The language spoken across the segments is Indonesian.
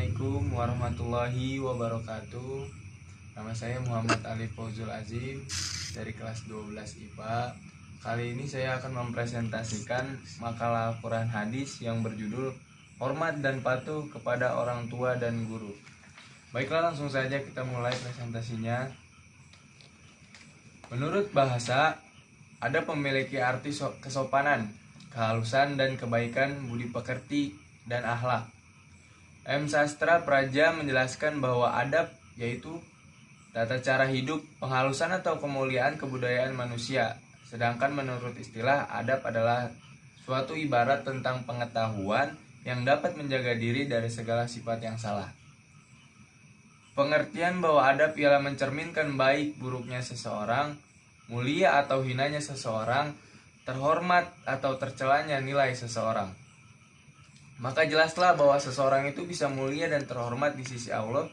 Assalamualaikum warahmatullahi wabarakatuh. Nama saya Muhammad Ali Fauzul Azim dari kelas 12 IPA. Kali ini saya akan mempresentasikan makalah Al-Quran Hadis yang berjudul Hormat dan Patuh kepada Orang Tua dan Guru. Baiklah, langsung saja kita mulai presentasinya. Menurut bahasa, adab memiliki arti kesopanan, kehalusan dan kebaikan, budi pekerti dan akhlak. M. Sastra Praja menjelaskan bahwa adab yaitu tata cara hidup, penghalusan atau kemuliaan kebudayaan manusia. Sedangkan menurut istilah, adab adalah suatu ibarat tentang pengetahuan yang dapat menjaga diri dari segala sifat yang salah. Pengertian bahwa adab ialah mencerminkan baik buruknya seseorang, mulia atau hinanya seseorang, terhormat atau tercelanya nilai seseorang. Maka jelaslah bahwa seseorang itu bisa mulia dan terhormat di sisi Allah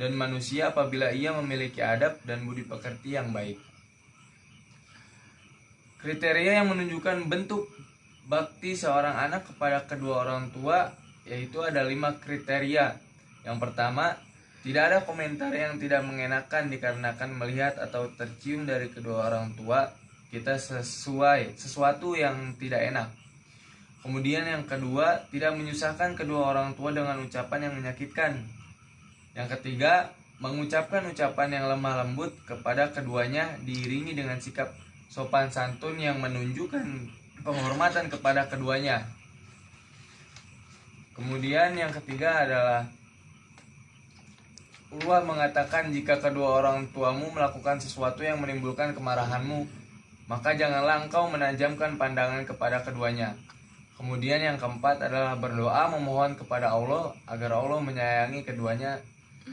dan manusia apabila ia memiliki adab dan budi pekerti yang baik. Kriteria yang menunjukkan bentuk bakti seorang anak kepada kedua orang tua yaitu ada 5 kriteria. Yang pertama, tidak ada komentar yang tidak mengenakan dikarenakan melihat atau tercium dari kedua orang tua kita sesuatu yang tidak enak. Kemudian yang kedua, tidak menyusahkan kedua orang tua dengan ucapan yang menyakitkan. Yang ketiga, mengucapkan ucapan yang lemah lembut kepada keduanya diiringi dengan sikap sopan santun yang menunjukkan penghormatan kepada keduanya. Kemudian yang ketiga adalah Allah mengatakan jika kedua orang tuamu melakukan sesuatu yang menimbulkan kemarahanmu, maka janganlah engkau menajamkan pandangan kepada keduanya. Kemudian yang keempat adalah berdoa memohon kepada Allah agar Allah menyayangi keduanya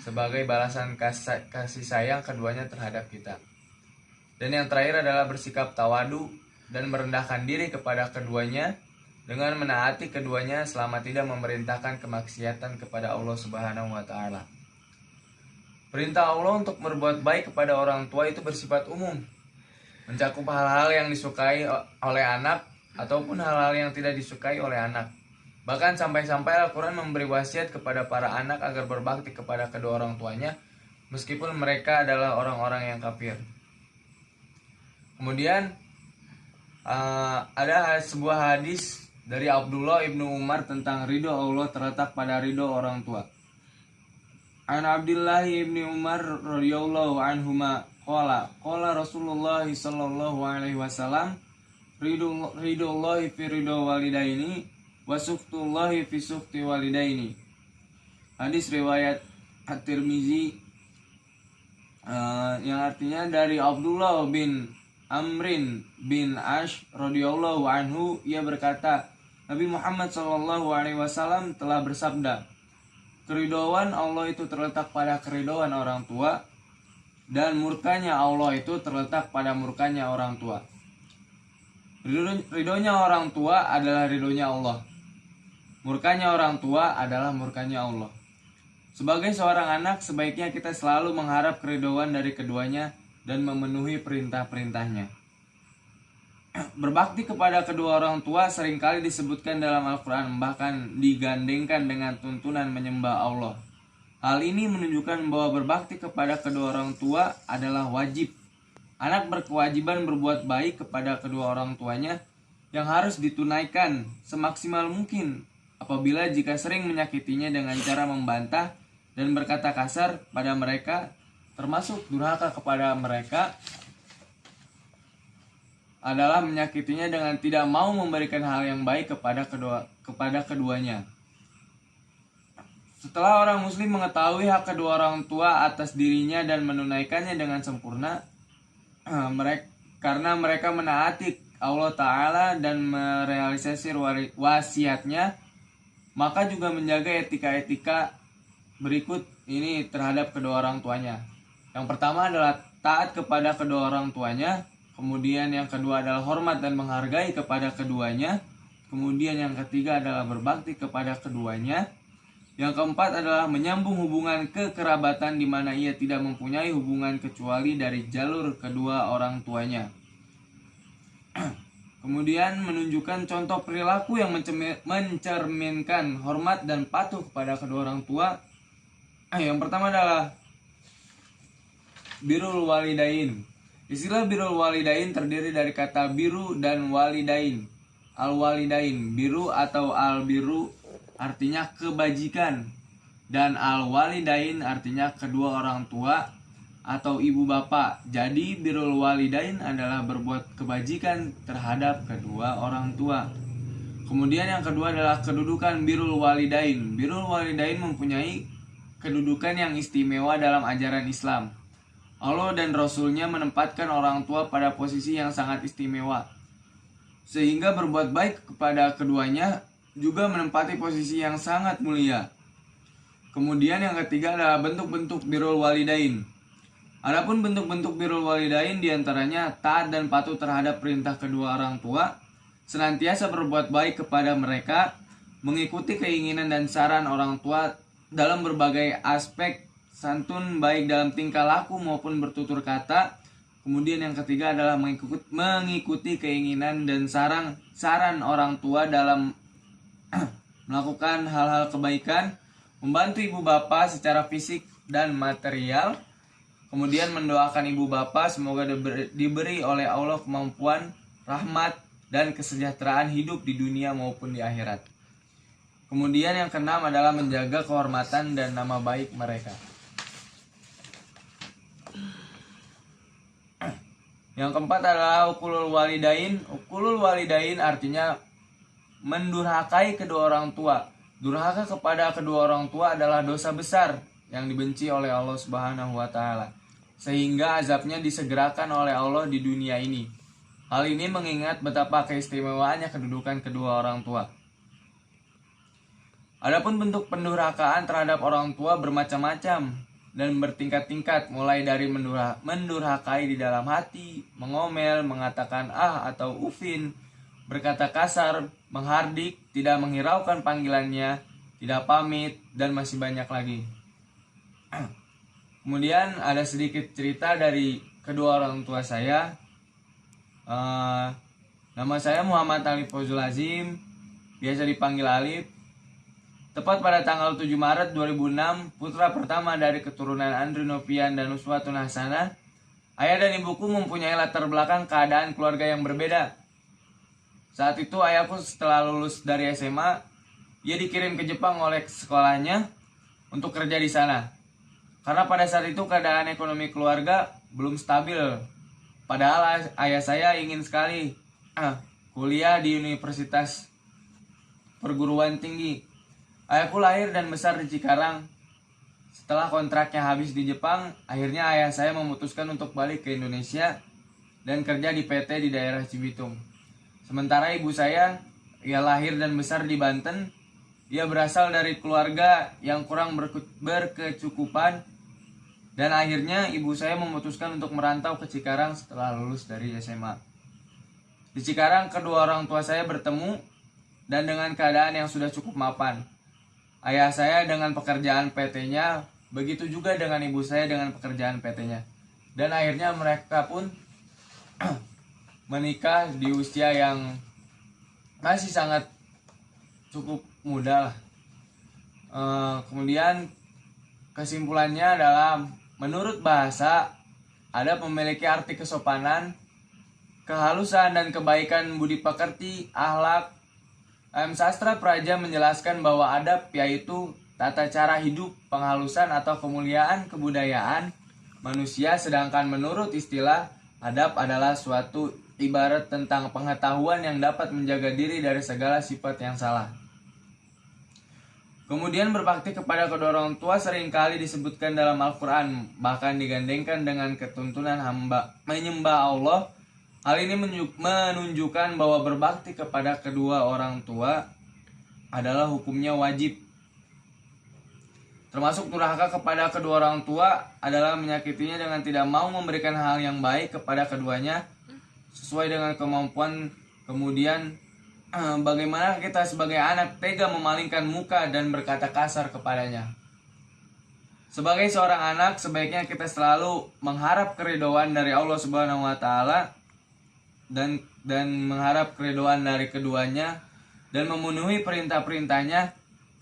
sebagai balasan kasih sayang keduanya terhadap kita. Dan yang terakhir adalah bersikap tawadu dan merendahkan diri kepada keduanya dengan menaati keduanya selama tidak memerintahkan kemaksiatan kepada Allah Subhanahu wa taala. Perintah Allah untuk berbuat baik kepada orang tua itu bersifat umum, mencakup hal-hal yang disukai oleh anak ataupun hal-hal yang tidak disukai oleh anak. Bahkan sampai-sampai Al-Quran memberi wasiat kepada para anak agar berbakti kepada kedua orang tuanya meskipun mereka adalah orang-orang yang kafir. Kemudian ada sebuah hadis dari Abdullah ibnu Umar tentang ridho Allah terletak pada ridho orang tua. An Abdullah ibni Umar radhiyallahu anhuma qala Rasulullah sallallahu alaihi wasallam ridhollahi fi ridho walidaini wa sukhtullahi fi sukhti walidaini. Hadis riwayat At-Tirmizi yang artinya dari Abdullah bin Amrin bin Ash radhiyallahu anhu, ia berkata, Nabi Muhammad sallallahu alaihi wasallam telah bersabda, keridhoan Allah itu terletak pada keridhoan orang tua dan murkanya Allah itu terletak pada murkanya orang tua. Ridhonya orang tua adalah ridhonya Allah. Murkanya orang tua adalah murkanya Allah. Sebagai seorang anak, sebaiknya kita selalu mengharap keridhoan dari keduanya dan memenuhi perintah-perintahnya. Berbakti kepada kedua orang tua seringkali disebutkan dalam Al-Quran, bahkan digandengkan dengan tuntunan menyembah Allah. Hal ini menunjukkan bahwa berbakti kepada kedua orang tua adalah wajib. Anak berkewajiban berbuat baik kepada kedua orang tuanya yang harus ditunaikan semaksimal mungkin. Apabila jika sering menyakitinya dengan cara membantah dan berkata kasar pada mereka, termasuk durhaka kepada mereka, adalah menyakitinya dengan tidak mau memberikan hal yang baik kepada keduanya. Setelah orang muslim mengetahui hak kedua orang tua atas dirinya dan menunaikannya dengan sempurna, karena mereka menaati Allah Ta'ala dan merealisasi wasiatnya, maka juga menjaga etika-etika berikut ini terhadap kedua orang tuanya. Yang pertama adalah taat kepada kedua orang tuanya. Kemudian yang kedua adalah hormat dan menghargai kepada keduanya. Kemudian yang ketiga adalah berbakti kepada keduanya. Yang keempat adalah menyambung hubungan kekerabatan di mana ia tidak mempunyai hubungan kecuali dari jalur kedua orang tuanya. Kemudian menunjukkan contoh perilaku yang mencerminkan hormat dan patuh kepada kedua orang tua Yang pertama adalah birrul walidain. Istilah birrul walidain terdiri dari kata biru dan walidain. Al-walidain, biru atau al-biru artinya kebajikan, dan al-walidain artinya kedua orang tua atau ibu bapak. Jadi birrul walidain adalah berbuat kebajikan terhadap kedua orang tua. Kemudian yang kedua adalah kedudukan birrul walidain. Birrul walidain mempunyai kedudukan yang istimewa dalam ajaran Islam. Allah dan Rasul-Nya menempatkan orang tua pada posisi yang sangat istimewa, sehingga berbuat baik kepada keduanya juga menempati posisi yang sangat mulia. Kemudian yang ketiga adalah bentuk-bentuk birrul walidain. Adapun bentuk-bentuk birrul walidain diantaranya taat dan patuh terhadap perintah kedua orang tua, senantiasa berbuat baik kepada mereka, mengikuti keinginan dan saran orang tua dalam berbagai aspek, santun baik dalam tingkah laku maupun bertutur kata. Kemudian yang ketiga adalah mengikuti keinginan dan saran orang tua dalam melakukan hal-hal kebaikan, membantu ibu bapak secara fisik dan material. Kemudian mendoakan ibu bapak semoga diberi oleh Allah kemampuan, rahmat, dan kesejahteraan hidup di dunia maupun di akhirat. Kemudian yang keenam adalah menjaga kehormatan dan nama baik mereka. Yang keempat adalah uqulul walidain. Uqulul walidain artinya mendurhakai kedua orang tua. Durhaka kepada kedua orang tua adalah dosa besar yang dibenci oleh Allah Subhanahu wa taala, sehingga azabnya disegerakan oleh Allah di dunia ini. Hal ini mengingat betapa keistimewaannya kedudukan kedua orang tua. Adapun bentuk pendurhakaan terhadap orang tua bermacam-macam dan bertingkat-tingkat, mulai dari mendurhakai di dalam hati, mengomel, mengatakan ah atau ufin, berkata kasar, menghardik, tidak menghiraukan panggilannya, tidak pamit, dan masih banyak lagi. Kemudian ada sedikit cerita dari kedua orang tua saya. Nama saya Muhammad Alif Fauzul Azim, biasa dipanggil Alif. Tepat pada tanggal 7 Maret 2006, putra pertama dari keturunan Andri Novian dan Uswatun Hasanah, ayah dan ibuku mempunyai latar belakang keadaan keluarga yang berbeda. Saat itu ayahku setelah lulus dari SMA, ia dikirim ke Jepang oleh sekolahnya untuk kerja di sana. Karena pada saat itu keadaan ekonomi keluarga belum stabil. Padahal ayah saya ingin sekali kuliah di universitas perguruan tinggi. Ayahku lahir dan besar di Cikarang. Setelah kontraknya habis di Jepang, akhirnya ayah saya memutuskan untuk balik ke Indonesia dan kerja di PT di daerah Cibitung. Sementara ibu saya, ia lahir dan besar di Banten. Ia berasal dari keluarga yang kurang berkecukupan, dan akhirnya ibu saya memutuskan untuk merantau ke Cikarang setelah lulus dari SMA. Di Cikarang, kedua orang tua saya bertemu dan dengan keadaan yang sudah cukup mapan. Ayah saya dengan pekerjaan PT-nya, begitu juga dengan ibu saya dengan pekerjaan PT-nya. Dan akhirnya mereka pun menikah di usia yang masih sangat cukup muda lah. Kemudian kesimpulannya adalah menurut bahasa adab memiliki arti kesopanan, kehalusan dan kebaikan budi pekerti, akhlak. Sastra Praja menjelaskan bahwa adab yaitu tata cara hidup, penghalusan atau kemuliaan kebudayaan manusia, sedangkan menurut istilah adab adalah suatu ibarat tentang pengetahuan yang dapat menjaga diri dari segala sifat yang salah. Kemudian berbakti kepada kedua orang tua seringkali disebutkan dalam Al-Quran, bahkan digandengkan dengan ketuntunan hamba menyembah Allah. Hal ini menunjukkan bahwa berbakti kepada kedua orang tua adalah hukumnya wajib. Termasuk durhaka kepada kedua orang tua adalah menyakitinya dengan tidak mau memberikan hal yang baik kepada keduanya sesuai dengan kemampuan. Kemudian bagaimana kita sebagai anak tega memalingkan muka dan berkata kasar kepadanya. Sebagai seorang anak, sebaiknya kita selalu mengharap keridhaan dari Allah Subhanahu wa taala dan mengharap keridhaan dari keduanya dan memenuhi perintah-perintahnya,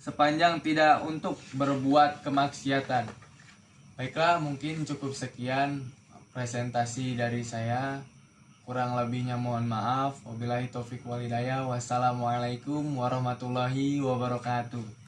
sepanjang tidak untuk berbuat kemaksiatan. Baiklah, mungkin cukup sekian presentasi dari saya. Kurang lebihnya mohon maaf. Wabillahi taufik wal hidayah. Wassalamualaikum warahmatullahi wabarakatuh.